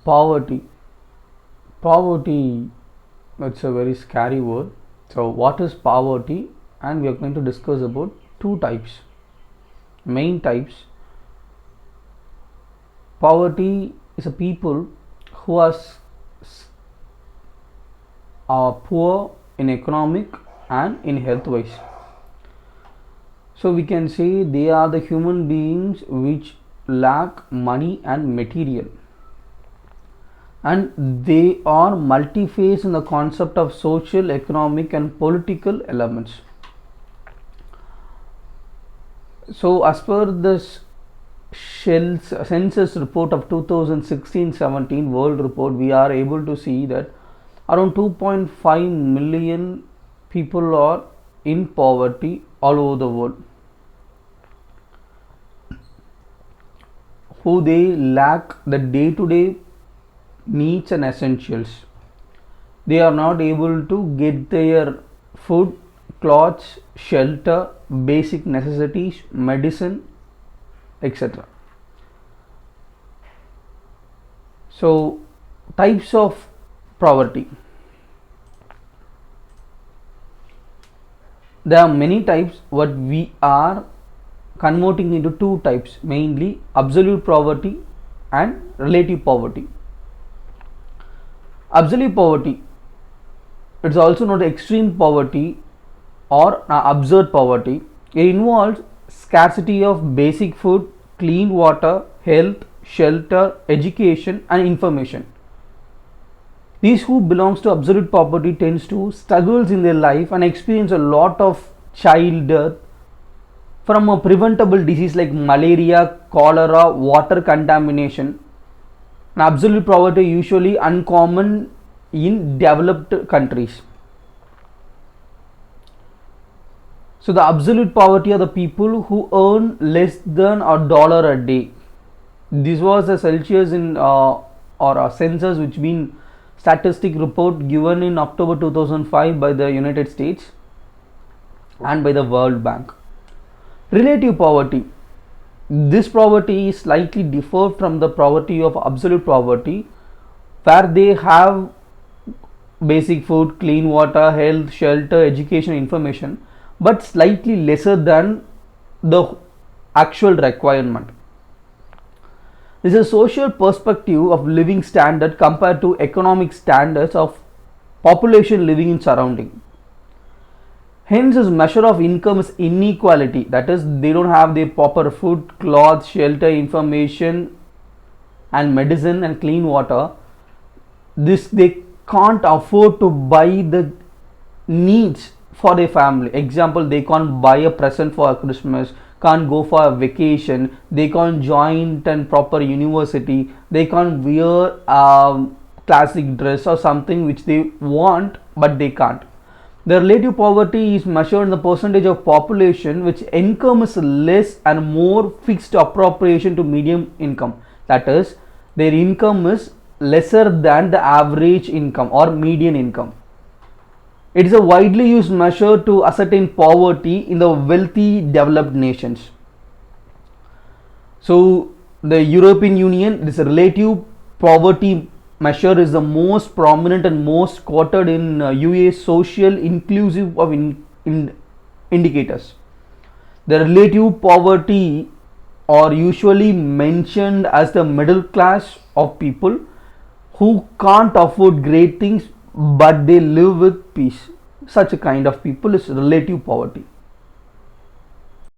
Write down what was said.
Poverty. Poverty, it's a very scary word. So, what is poverty? And we are going to discuss about two types, main types. Poverty is a people who are poor in economic and in health wise. So we can say they are the human beings which lack money and material, and they are multi-phase in the concept of social, economic and political elements. So as per this Shell's census report of 2016-17 world report, we are able to see that around 2.5 million people are in poverty all over the world, who they lack the day-to-day needs and essentials. They are not able to get their food, clothes, shelter, basic necessities, medicine, etc. So, types of poverty. There are many types. What we are converting into two types, mainly absolute poverty and relative poverty. Absolute poverty, it's also not extreme poverty or absurd poverty. It involves scarcity of basic food, clean water, health, shelter, education and information. These who belongs to absolute poverty tends to struggles in their life and experience a lot of child death from a preventable disease like malaria, cholera, water contamination. And absolute poverty usually uncommon in developed countries. So the absolute poverty are the people who earn less than $1 a day. This was a Celsius in or a census which been statistic report given in October 2005 by the United States and by the World Bank. Relative poverty. This poverty is slightly different from the poverty of absolute poverty, where they have basic food, clean water, health, shelter, education, information, but slightly lesser than the actual requirement. This is a social perspective of living standard compared to economic standards of population living in surrounding. Hence, this measure of income is inequality. That is, they don't have the proper food, clothes, shelter, information, and medicine and clean water. This they can't afford to buy the needs for their family. Example, they can't buy a present for Christmas, can't go for a vacation, they can't join and proper university, they can't wear a classic dress or something which they want, but they can't. The relative poverty is measured in the percentage of population which income is less and more fixed appropriation to medium income. That is, their income is lesser than the average income or median income. It is a widely used measure to ascertain poverty in the wealthy developed nations. So, the European Union, this relative poverty measure is the most prominent and most quoted in UA social inclusive of indicators. The relative poverty are usually mentioned as the middle class of people who can't afford great things but they live with peace. Such a kind of people is relative poverty.